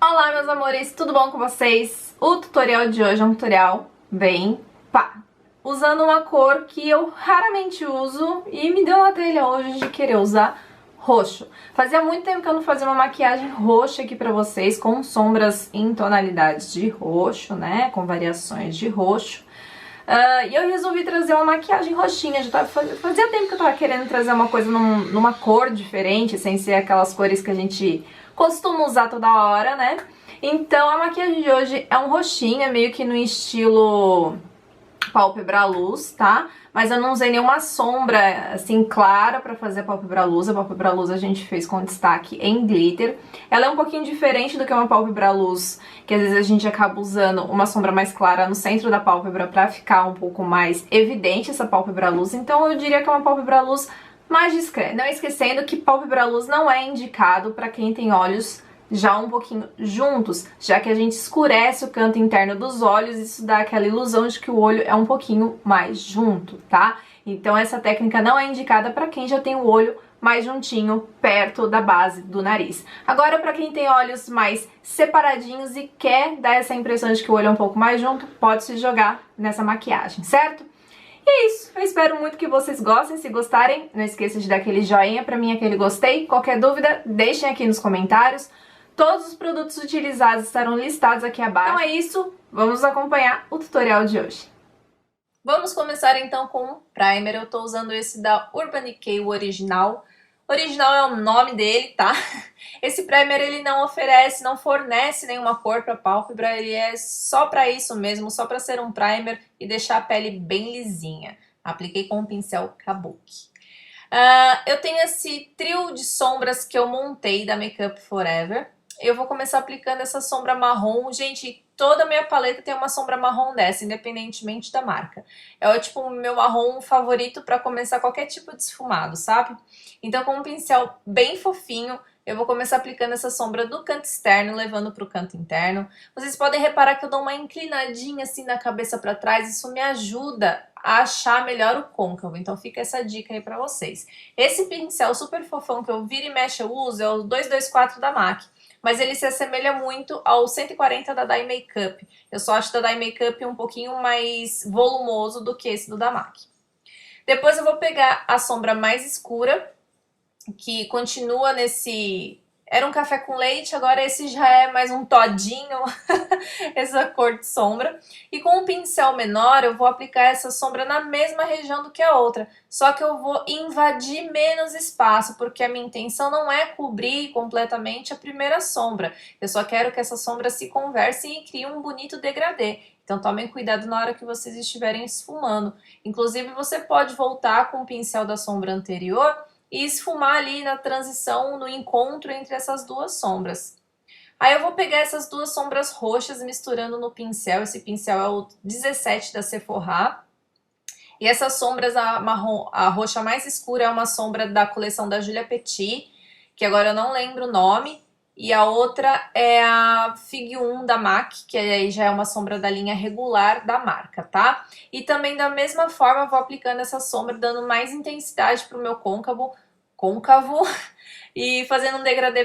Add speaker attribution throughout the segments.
Speaker 1: Olá, meus amores, tudo bom com vocês? O tutorial de hoje é um tutorial bem usando uma cor que eu raramente uso e me deu na telha hoje de querer usar roxo. Fazia muito tempo que eu não fazia uma maquiagem roxa aqui pra vocês, com sombras em tonalidades de roxo, né, com variações de roxo. E eu resolvi trazer uma maquiagem roxinha. Fazia tempo que eu tava querendo trazer uma coisa numa cor diferente, sem ser aquelas cores que a gente costuma usar toda hora, né? Então a maquiagem de hoje é um roxinho, é meio que no estilo pálpebra luz, tá? Mas eu não usei nenhuma sombra, assim, clara pra fazer a pálpebra luz. A pálpebra luz a gente fez com destaque em glitter. Ela é um pouquinho diferente do que uma pálpebra luz, que às vezes a gente acaba usando uma sombra mais clara no centro da pálpebra pra ficar um pouco mais evidente essa pálpebra luz. Então eu diria que é uma pálpebra luz mais discreta. Não esquecendo que pálpebra luz não é indicado pra quem tem olhos já um pouquinho juntos, já que a gente escurece o canto interno dos olhos, isso dá aquela ilusão de que o olho é um pouquinho mais junto, tá? Então essa técnica não é indicada para quem já tem o olho mais juntinho, perto da base do nariz. Agora, para quem tem olhos mais separadinhos e quer dar essa impressão de que o olho é um pouco mais junto, pode se jogar nessa maquiagem, certo? E é isso, eu espero muito que vocês gostem. Se gostarem, não esqueça de dar aquele joinha pra mim, aquele gostei. Qualquer dúvida, deixem aqui nos comentários. Todos os produtos utilizados estarão listados aqui abaixo. Então é isso, vamos acompanhar o tutorial de hoje. Vamos começar então com o primer. Eu tô usando esse da Urban Decay, o original. Original é o nome dele, tá? Esse primer ele não oferece, não fornece nenhuma cor pra pálpebra, ele é só pra isso mesmo, só pra ser um primer e deixar a pele bem lisinha. Apliquei com o pincel Kabuki. Eu tenho esse trio de sombras que eu montei da Makeup Forever. Eu vou começar aplicando essa sombra marrom. Gente, toda a minha paleta tem uma sombra marrom dessa, independentemente da marca. É o meu marrom favorito para começar qualquer tipo de esfumado, sabe? Então com um pincel bem fofinho, eu vou começar aplicando essa sombra do canto externo, levando para o canto interno. Vocês podem reparar que eu dou uma inclinadinha assim na cabeça para trás, isso me ajuda a achar melhor o côncavo, então fica essa dica aí pra vocês. Esse pincel super fofão que eu vira e mexe eu uso é o 224 da MAC, mas ele se assemelha muito ao 140 da Dye Makeup. Eu só acho da Dye Makeup um pouquinho mais volumoso do que esse do da MAC. Depois eu vou pegar a sombra mais escura, que continua nesse... Era um café com leite, agora esse já é mais um todinho, essa cor de sombra. E com um pincel menor eu vou aplicar essa sombra na mesma região do que a outra, só que eu vou invadir menos espaço, porque a minha intenção não é cobrir completamente a primeira sombra. Eu só quero que essa sombra se converse e crie um bonito degradê. Então tomem cuidado na hora que vocês estiverem esfumando. Inclusive você pode voltar com o pincel da sombra anterior e esfumar ali na transição, no encontro entre essas duas sombras. Aí eu vou pegar essas duas sombras roxas misturando no pincel. Esse pincel é o 17 da Sephora. E essas sombras, a roxa mais escura é uma sombra da coleção da Julia Petit, que agora eu não lembro o nome. E a outra é a Fig 1 da MAC, que aí já é uma sombra da linha regular da marca, tá? E também da mesma forma eu vou aplicando essa sombra, dando mais intensidade pro meu côncavo, e fazendo um degradê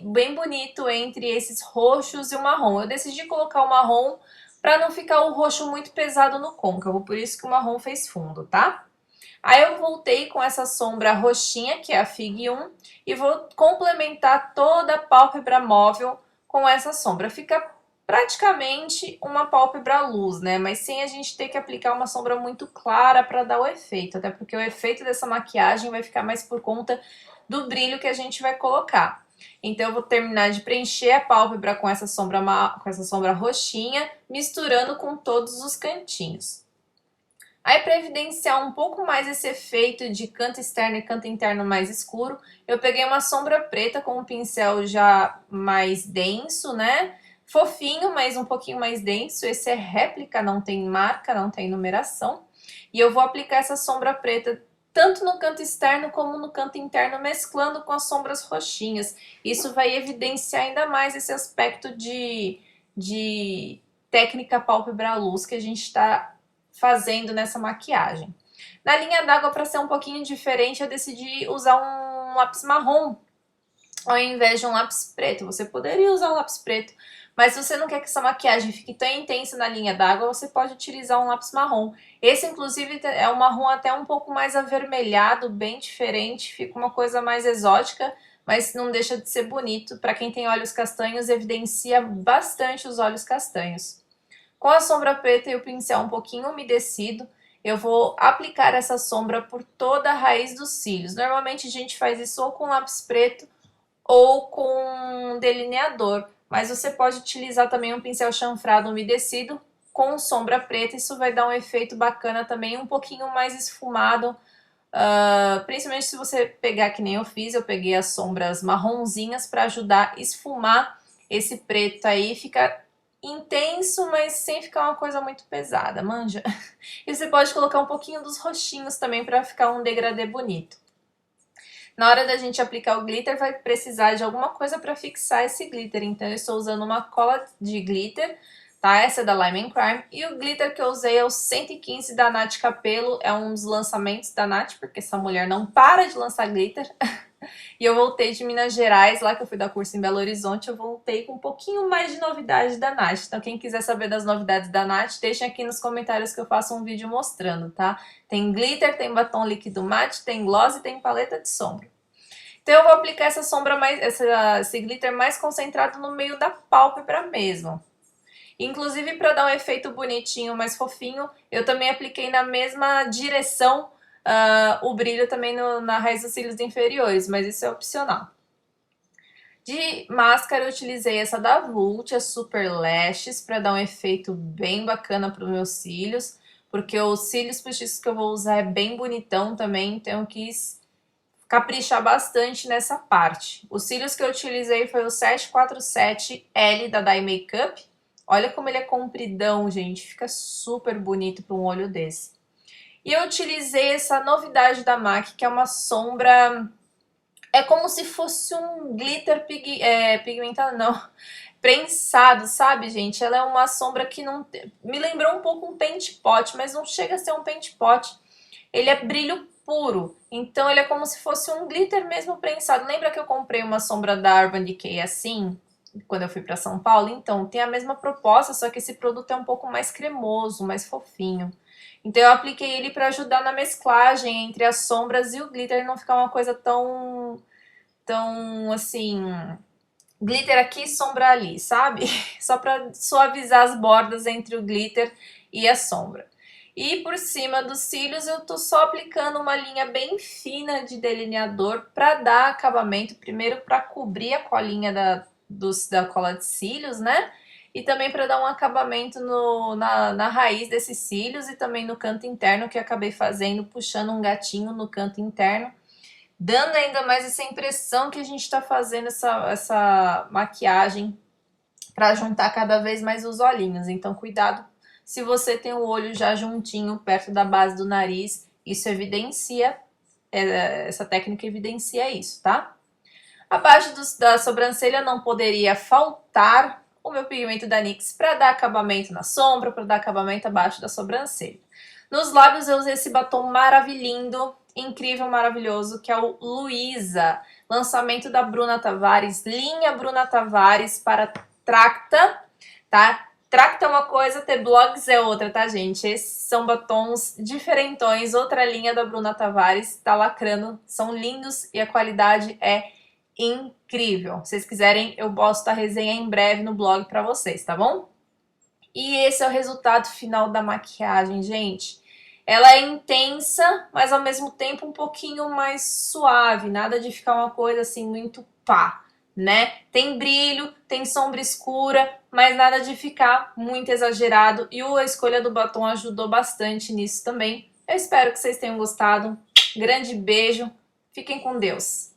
Speaker 1: bem bonito entre esses roxos e o marrom. Eu decidi colocar o marrom para não ficar o roxo muito pesado no côncavo, por isso que o marrom fez fundo, tá? Aí eu voltei com essa sombra roxinha, que é a Fig 1, e vou complementar toda a pálpebra móvel com essa sombra. Fica praticamente uma pálpebra luz, né? Mas sem a gente ter que aplicar uma sombra muito clara para dar o efeito, até porque o efeito dessa maquiagem vai ficar mais por conta do brilho que a gente vai colocar. Então eu vou terminar de preencher a pálpebra com essa sombra roxinha, misturando com todos os cantinhos. Aí para evidenciar um pouco mais esse efeito de canto externo e canto interno mais escuro, eu peguei uma sombra preta com um pincel já mais denso, né? Fofinho, mas um pouquinho mais denso. Esse é réplica, não tem marca, não tem numeração. E eu vou aplicar essa sombra preta tanto no canto externo como no canto interno, mesclando com as sombras roxinhas. Isso vai evidenciar ainda mais esse aspecto de técnica pálpebra luz que a gente está fazendo nessa maquiagem. Na linha d'água, para ser um pouquinho diferente, eu decidi usar um lápis marrom ao invés de um lápis preto. Você poderia usar um lápis preto, mas se você não quer que essa maquiagem fique tão intensa na linha d'água, você pode utilizar um lápis marrom. Esse, inclusive, é um marrom até um pouco mais avermelhado, bem diferente, fica uma coisa mais exótica, mas não deixa de ser bonito. Para quem tem olhos castanhos, evidencia bastante os olhos castanhos. Com a sombra preta e o pincel um pouquinho umedecido, eu vou aplicar essa sombra por toda a raiz dos cílios. Normalmente a gente faz isso ou com lápis preto ou com delineador, mas você pode utilizar também um pincel chanfrado umedecido com sombra preta. Isso vai dar um efeito bacana também, um pouquinho mais esfumado, principalmente se você pegar que nem eu fiz, eu peguei as sombras marronzinhas para ajudar a esfumar esse preto aí, fica intenso, mas sem ficar uma coisa muito pesada, manja? E você pode colocar um pouquinho dos roxinhos também para ficar um degradê bonito. Na hora da gente aplicar o glitter, vai precisar de alguma coisa para fixar esse glitter. Então, eu estou usando uma cola de glitter, tá? Essa é da Lime Crime. E o glitter que eu usei é o 115 da Nath Capello. É um dos lançamentos da Nath, porque essa mulher não para de lançar glitter. E eu voltei de Minas Gerais, lá que eu fui dar curso em Belo Horizonte, eu voltei com um pouquinho mais de novidade da Nath. Então, quem quiser saber das novidades da Nath, deixem aqui nos comentários que eu faço um vídeo mostrando, tá? Tem glitter, tem batom líquido mate, tem gloss e tem paleta de sombra. Então, eu vou aplicar essa sombra esse glitter mais concentrado no meio da pálpebra mesmo. Inclusive, para dar um efeito bonitinho, mais fofinho, eu também apliquei na mesma direção o brilho também na raiz dos cílios inferiores, mas isso é opcional. De máscara, eu utilizei essa da Vult, a Super Lashes, para dar um efeito bem bacana para os meus cílios, porque os cílios postiços que eu vou usar é bem bonitão também, então eu quis caprichar bastante nessa parte. Os cílios que eu utilizei foi o 747L da Dye Makeup. Olha como ele é compridão, gente, fica super bonito para um olho desse. E eu utilizei essa novidade da MAC, que é uma sombra... É como se fosse um glitter pigmentado, não, prensado, sabe, gente? Ela é uma sombra que não... Me lembrou um pouco um Paint Pot, mas não chega a ser um Paint Pot. Ele é brilho puro, então ele é como se fosse um glitter mesmo prensado. Lembra que eu comprei uma sombra da Urban Decay assim, quando eu fui para São Paulo? Então, tem a mesma proposta, só que esse produto é um pouco mais cremoso, mais fofinho. Então eu apliquei ele para ajudar na mesclagem entre as sombras e o glitter, não ficar uma coisa tão assim, glitter aqui, sombra ali, sabe? Só para suavizar as bordas entre o glitter e a sombra. E por cima dos cílios eu tô só aplicando uma linha bem fina de delineador para dar acabamento, primeiro para cobrir a colinha da cola de cílios, né? E também para dar um acabamento na raiz desses cílios e também no canto interno, que eu acabei fazendo, puxando um gatinho no canto interno, dando ainda mais essa impressão que a gente está fazendo essa maquiagem para juntar cada vez mais os olhinhos. Então, cuidado se você tem o olho já juntinho, perto da base do nariz, isso evidencia, essa técnica evidencia isso, tá? Abaixo da sobrancelha não poderia faltar o meu pigmento da NYX para dar acabamento na sombra, para dar acabamento abaixo da sobrancelha. Nos lábios eu usei esse batom maravilhoso, incrível, maravilhoso, que é o Luísa, lançamento da Bruna Tavares, linha Bruna Tavares para Tracta, tá? Tracta é uma coisa, T-Blogs é outra, tá, gente? Esses são batons diferentões, outra linha da Bruna Tavares, tá lacrando, são lindos e a qualidade é incrível. Se vocês quiserem, eu posto a resenha em breve no blog pra vocês, tá bom? E esse é o resultado final da maquiagem, gente. Ela é intensa, mas ao mesmo tempo um pouquinho mais suave, nada de ficar uma coisa assim muito pá, né? Tem brilho, tem sombra escura, mas nada de ficar muito exagerado. E a escolha do batom ajudou bastante nisso também. Eu espero que vocês tenham gostado. Grande beijo, fiquem com Deus!